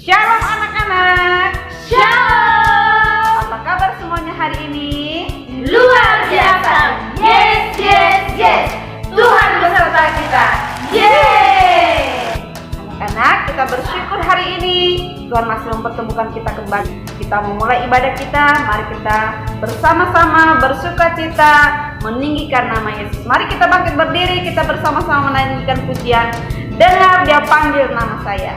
Shalom anak-anak. Shalom. Apa kabar semuanya hari ini? Luar biasa. Yes, yes, yes. Tuhan beserta kita. Yeay. Anak-anak, kita bersyukur hari ini Tuhan masih mempertemukan kita kembali. Kita memulai ibadah kita. Mari kita bersama-sama bersukacita meninggikan nama Yesus. Mari kita bangkit berdiri, kita bersama-sama menyanyikan pujian. Dengar Dia panggil nama saya.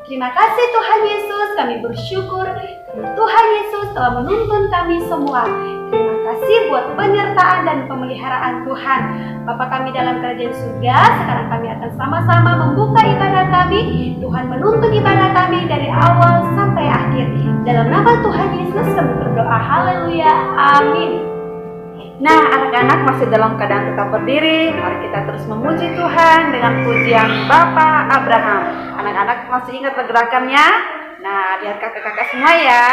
Terima kasih Tuhan Yesus, kami bersyukur karena Tuhan Yesus telah menuntun kami semua. Terima kasih buat penyertaan dan pemeliharaan Tuhan. Bapa kami dalam kerajaan surga, sekarang kami akan sama-sama membuka ibadah kami. Tuhan menuntun ibadah kami dari awal sampai akhir. Dalam nama Tuhan Yesus kami berdoa, haleluya, amin. Nah, anak-anak masih dalam keadaan tetap berdiri. Mari kita terus memuji Tuhan dengan pujian Bapak Abraham. Anak-anak masih ingat pergerakannya? Nah, lihat kakak-kakak semua ya.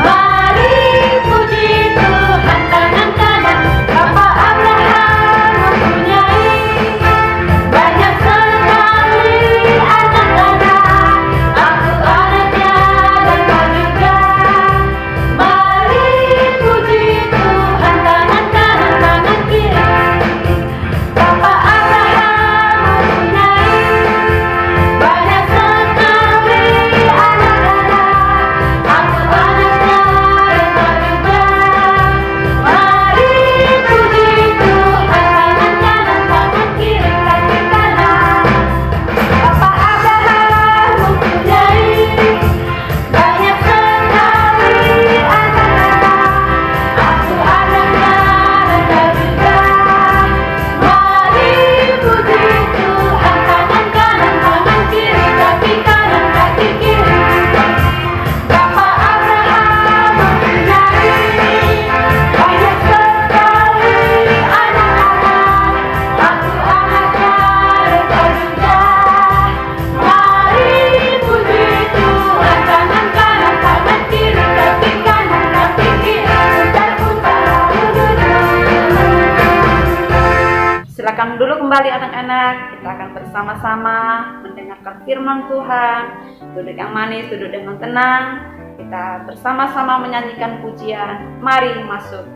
Mari puji Tuhan, tangan kanan kembali anak-anak. Kita akan bersama-sama mendengarkan firman Tuhan. Duduk yang manis, duduk dengan tenang. Kita bersama-sama menyanyikan pujian. Mari masuk.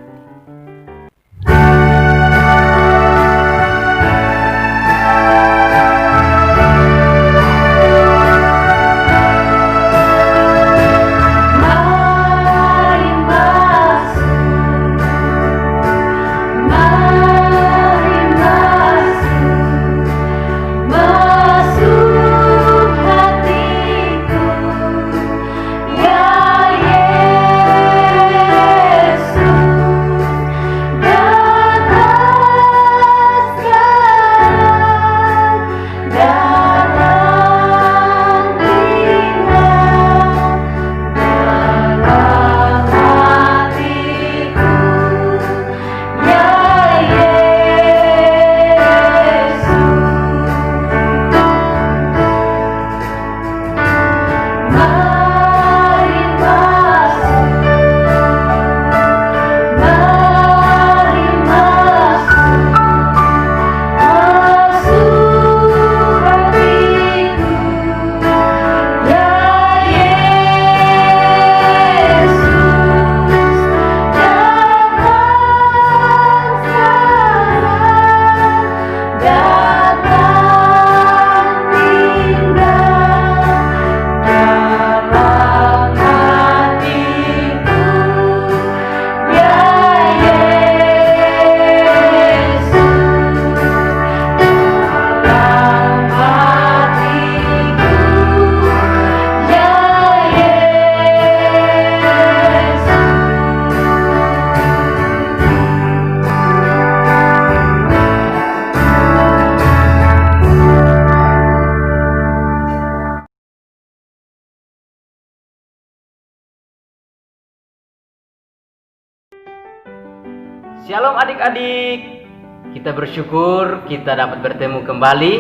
Shalom adik-adik, kita bersyukur kita dapat bertemu kembali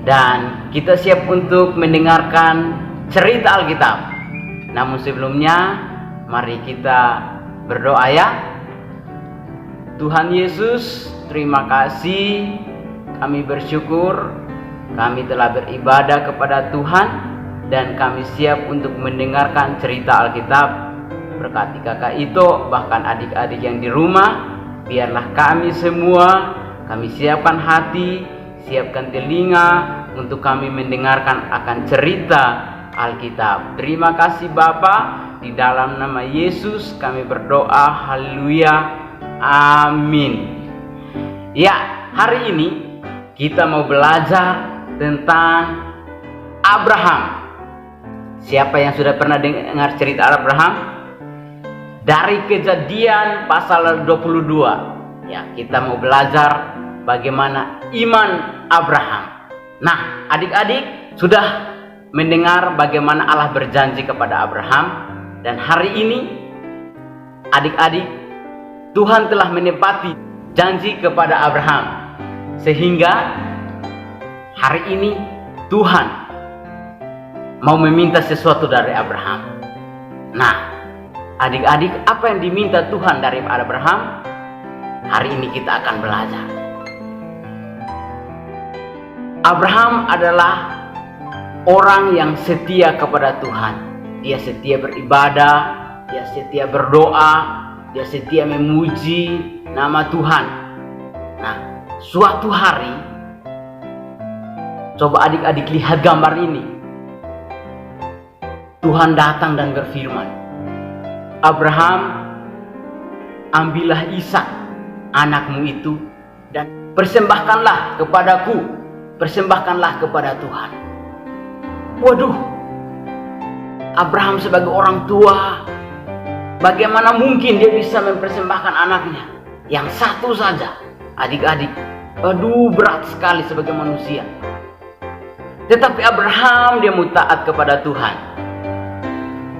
dan kita siap untuk mendengarkan cerita Alkitab. Namun sebelumnya, mari kita berdoa ya. Tuhan Yesus, terima kasih, kami bersyukur kami telah beribadah kepada Tuhan dan kami siap untuk mendengarkan cerita Alkitab. Berkati kakak Ito, bahkan adik-adik yang di rumah. Biarlah kami semua, kami siapkan hati, siapkan telinga untuk kami mendengarkan akan cerita Alkitab. Terima kasih Bapa, di dalam nama Yesus kami berdoa, haleluya, amin. Ya, hari ini kita mau belajar tentang Abraham. Siapa yang sudah pernah dengar cerita Abraham? Dari Kejadian pasal 22. Ya, kita mau belajar bagaimana iman Abraham. Nah, adik-adik sudah mendengar bagaimana Allah berjanji kepada Abraham. Dan hari ini adik-adik, Tuhan telah menepati janji kepada Abraham. Sehingga hari ini Tuhan mau meminta sesuatu dari Abraham. Nah, adik-adik, apa yang diminta Tuhan dari Abraham? Hari ini kita akan belajar. Abraham adalah orang yang setia kepada Tuhan. Dia setia beribadah, dia setia berdoa, dia setia memuji nama Tuhan. Nah, suatu hari, coba adik-adik lihat gambar ini. Tuhan datang dan berfirman, Abraham, ambillah Ishak, anakmu itu, dan persembahkanlah kepadaku, persembahkanlah kepada Tuhan. Waduh, Abraham sebagai orang tua, bagaimana mungkin dia bisa mempersembahkan anaknya yang satu saja? Adik-adik, aduh, berat sekali sebagai manusia. Tetapi Abraham dia mau taat kepada Tuhan.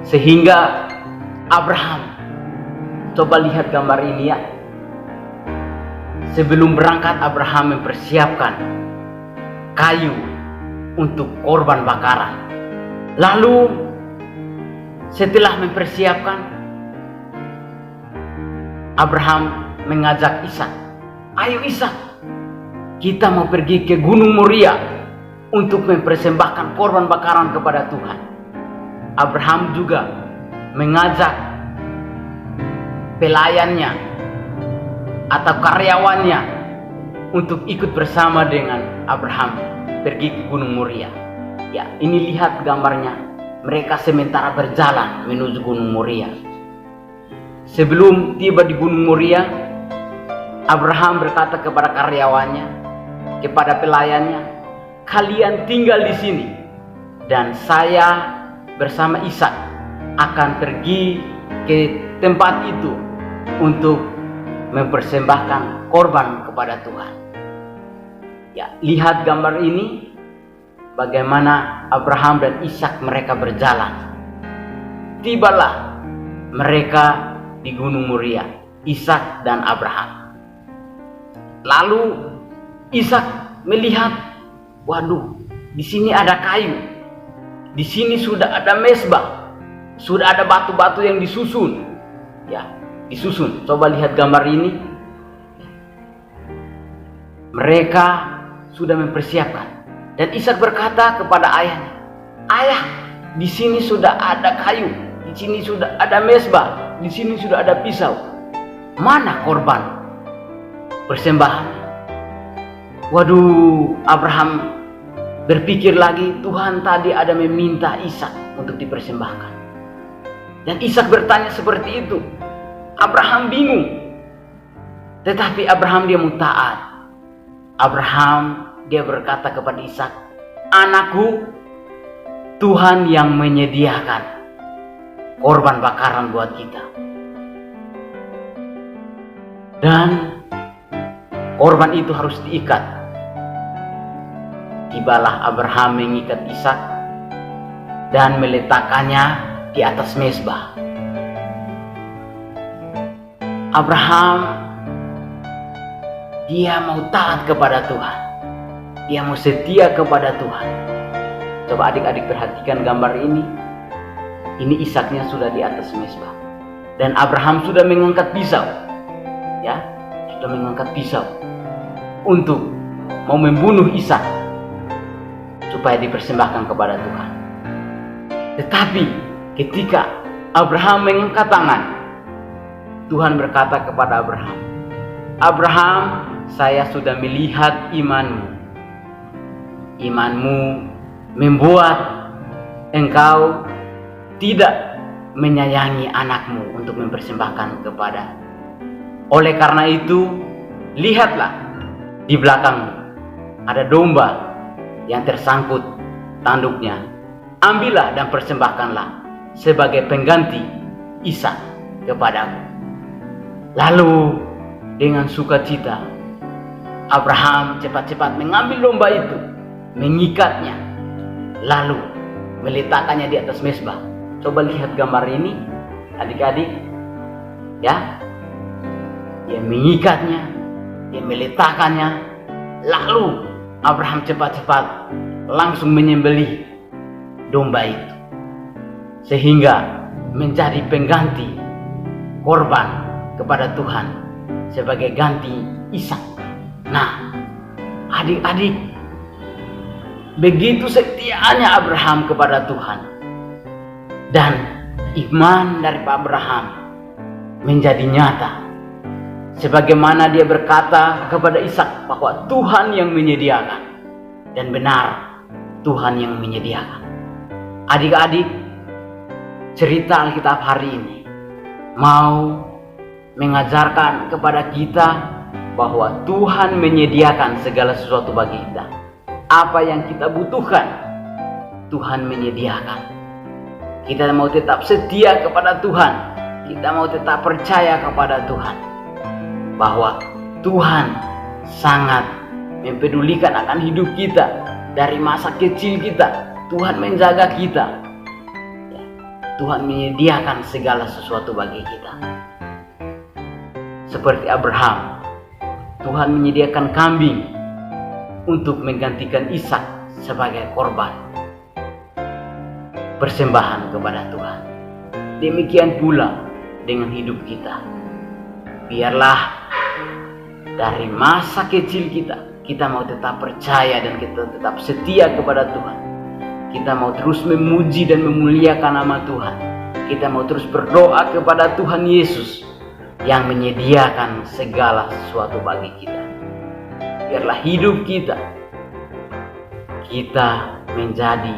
Sehingga Abraham, coba lihat gambar ini ya. Sebelum berangkat Abraham mempersiapkan kayu untuk korban bakaran. Lalu setelah mempersiapkan, Abraham mengajak Ishak, ayo Ishak, kita mau pergi ke Gunung Moria untuk mempersembahkan korban bakaran kepada Tuhan. Abraham juga mengajak pelayannya atau karyawannya untuk ikut bersama dengan Abraham pergi ke Gunung Moria. Ya, ini lihat gambarnya. Mereka sementara berjalan menuju Gunung Moria. Sebelum tiba di Gunung Moria, Abraham berkata kepada karyawannya, kepada pelayannya, kalian tinggal di sini dan saya bersama Ishak akan pergi ke tempat itu untuk mempersembahkan korban kepada Tuhan. Ya, lihat gambar ini, bagaimana Abraham dan Ishak mereka berjalan. Tibalah mereka di Gunung Moria, Ishak dan Abraham. Lalu Ishak melihat, waduh, di sini ada kayu, di sini sudah ada mezbah, sudah ada batu-batu yang disusun. Ya, disusun. Coba lihat gambar ini. Mereka sudah mempersiapkan. Dan Ishak berkata kepada ayahnya, ayah, di sini sudah ada kayu, di sini sudah ada mezbah, di sini sudah ada pisau. Mana korban persembahan? Waduh, Abraham berpikir lagi, Tuhan tadi ada meminta Ishak untuk dipersembahkan. Dan Ishak bertanya seperti itu. Abraham bingung. Tetapi Abraham dia mau taat. Abraham dia berkata kepada Ishak, anakku, Tuhan yang menyediakan korban bakaran buat kita. Dan korban itu harus diikat. Tibalah Abraham mengikat Ishak dan meletakkannya di atas mezbah. Abraham dia mau taat kepada Tuhan. Dia mau setia kepada Tuhan. Coba adik-adik perhatikan gambar ini. Ini Ishaknya sudah di atas mezbah. Dan Abraham sudah mengangkat pisau. Ya, sudah mengangkat pisau untuk mau membunuh Ishak supaya dipersembahkan kepada Tuhan. Tetapi ketika Abraham mengangkat tangan, Tuhan berkata kepada Abraham, Abraham, saya sudah melihat imanmu. Imanmu membuat engkau tidak menyayangi anakmu untuk mempersembahkan kepada. Oleh karena itu, lihatlah di belakangmu ada domba yang tersangkut tanduknya. Ambillah dan persembahkanlah sebagai pengganti Ishak kepadaku. Lalu dengan sukacita Abraham cepat-cepat mengambil domba itu, mengikatnya, lalu meletakkannya di atas mezbah. Coba lihat gambar ini, adik-adik. Ya, dia mengikatnya, dia meletakkannya, lalu Abraham cepat-cepat langsung menyembelih domba itu, sehingga menjadi pengganti korban kepada Tuhan sebagai ganti Ishak. Nah, adik-adik, begitu setianya Abraham kepada Tuhan. Dan iman dari Abraham menjadi nyata. Sebagaimana dia berkata kepada Ishak bahwa Tuhan yang menyediakan. Dan benar, Tuhan yang menyediakan. Adik-adik, cerita Alkitab hari ini mau mengajarkan kepada kita bahwa Tuhan menyediakan segala sesuatu bagi kita. Apa yang kita butuhkan, Tuhan menyediakan. Kita mau tetap setia kepada Tuhan. Kita mau tetap percaya kepada Tuhan. Bahwa Tuhan sangat mempedulikan akan hidup kita. Dari masa kecil kita, Tuhan menjaga kita. Tuhan menyediakan segala sesuatu bagi kita. Seperti Abraham, Tuhan menyediakan kambing untuk menggantikan Ishak sebagai korban persembahan kepada Tuhan. Demikian pula dengan hidup kita. Biarlah dari masa kecil kita, kita mau tetap percaya dan kita tetap setia kepada Tuhan. Kita mau terus memuji dan memuliakan nama Tuhan. Kita mau terus berdoa kepada Tuhan Yesus yang menyediakan segala sesuatu bagi kita. Biarlah hidup kita menjadi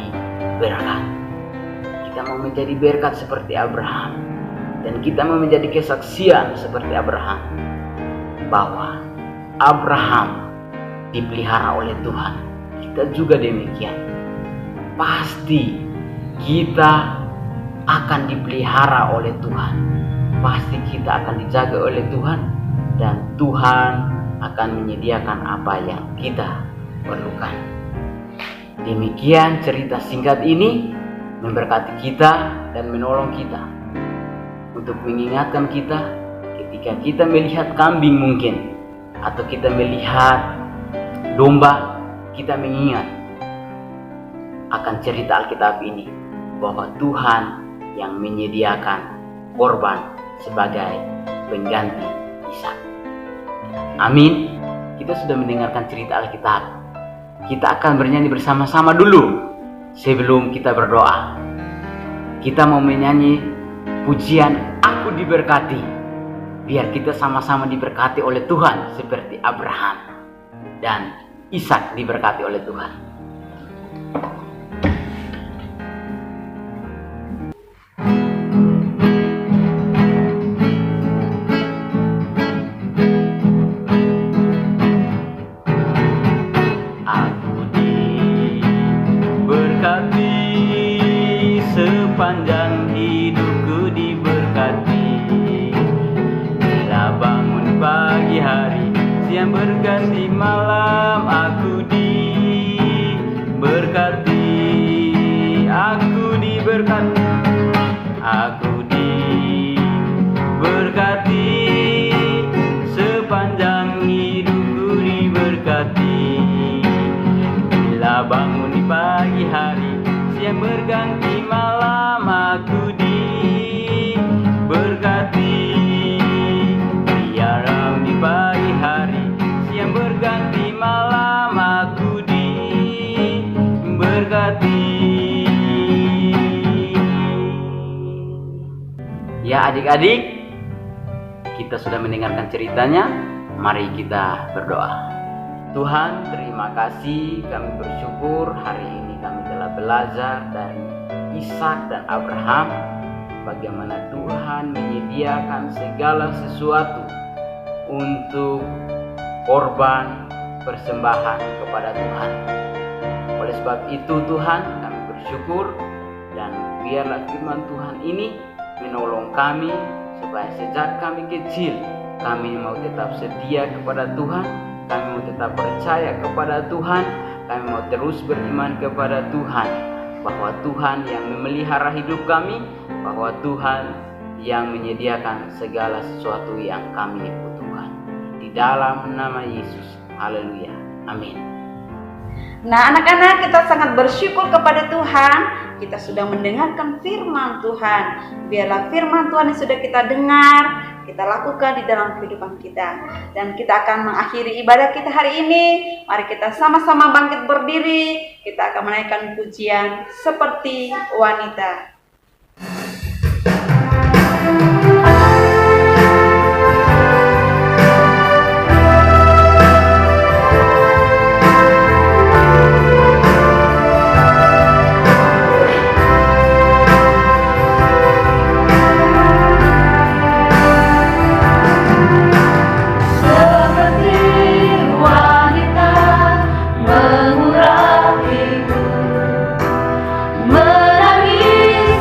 berkat. Kita mau menjadi berkat seperti Abraham, dan kita mau menjadi kesaksian seperti Abraham, bahwa Abraham dipelihara oleh Tuhan. Kita juga demikian. Pasti kita akan dipelihara oleh Tuhan. Pasti kita akan dijaga oleh Tuhan, dan Tuhan akan menyediakan apa yang kita perlukan. Demikian cerita singkat ini memberkati kita dan menolong kita untuk mengingatkan kita ketika kita melihat kambing mungkin, atau kita melihat domba, kita mengingat akan cerita Alkitab ini, bahwa Tuhan yang menyediakan korban sebagai pengganti Ishak. Amin. Kita sudah mendengarkan cerita Alkitab. Kita akan bernyanyi bersama-sama dulu sebelum kita berdoa. Kita mau menyanyi pujian Aku Diberkati. Biar kita sama-sama diberkati oleh Tuhan seperti Abraham dan Ishak diberkati oleh Tuhan. Sepanjang hidupku diberkati, bila bangun pagi hari, siang berganti malam, aku diberkati, aku diberkati, aku diberkati, sepanjang hidupku diberkati, bila bangun di pagi hari, siang berganti malam, aku diberkati. Biarlah di pagi hari, siang berganti malam, aku diberkati. Ya adik-adik, kita sudah mendengarkan ceritanya. Mari kita berdoa. Tuhan, terima kasih, kami bersyukur hari ini kami telah belajar dari Ishak dan Abraham, bagaimana Tuhan menyediakan segala sesuatu untuk korban persembahan kepada Tuhan. Oleh sebab itu Tuhan, kami bersyukur, dan biarlah firman Tuhan ini menolong kami supaya sejak kami kecil kami mau tetap setia kepada Tuhan, kami mau tetap percaya kepada Tuhan, kami mau terus beriman kepada Tuhan, bahwa Tuhan yang memelihara hidup kami, bahwa Tuhan yang menyediakan segala sesuatu yang kami butuhkan. Di dalam nama Yesus, haleluya, amin. Nah anak-anak, kita sangat bersyukur kepada Tuhan. Kita sudah mendengarkan firman Tuhan. Biarlah firman Tuhan yang sudah kita dengar, kita lakukan di dalam kehidupan kita. Dan kita akan mengakhiri ibadah kita hari ini. Mari kita sama-sama bangkit berdiri. Kita akan menaikkan pujian seperti wanita. Menangis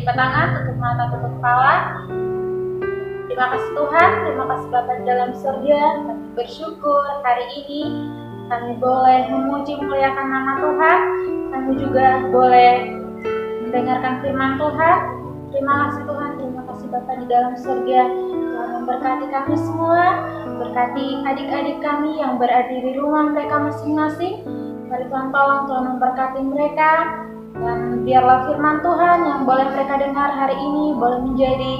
lipat tangan, tutup mata, tutup kepala. Terima kasih Tuhan, terima kasih Bapa di dalam surga. Kami bersyukur hari ini kami boleh memuji memuliakan nama Tuhan. Kami juga boleh mendengarkan firman Tuhan. Terima kasih Tuhan, terima kasih Bapa di dalam surga. Tuhan memberkati kami semua, berkati adik-adik kami yang berada di rumah mereka masing-masing. Mari Tuhan tolong Tuhan memberkati mereka, dan biarlah firman Tuhan yang boleh mereka dengar hari ini boleh menjadi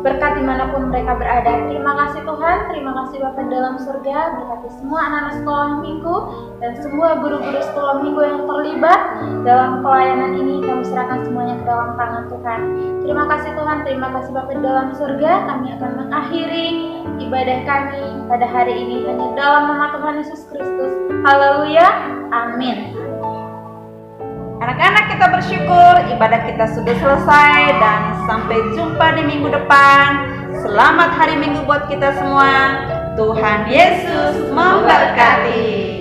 berkat dimanapun mereka berada. Terima kasih Tuhan, terima kasih Bapa dalam surga. Berkati semua anak-anak sekolah minggu dan semua guru-guru sekolah minggu yang terlibat dalam pelayanan ini. Kami serahkan semuanya ke dalam tangan Tuhan. Terima kasih Tuhan, terima kasih Bapa dalam surga. Kami akan mengakhiri ibadah kami pada hari ini hanya dalam nama Tuhan Yesus Kristus. Haleluya, amin. Anak-anak, kita bersyukur ibadah kita sudah selesai dan sampai jumpa di minggu depan. Selamat hari Minggu buat kita semua. Tuhan Yesus memberkati.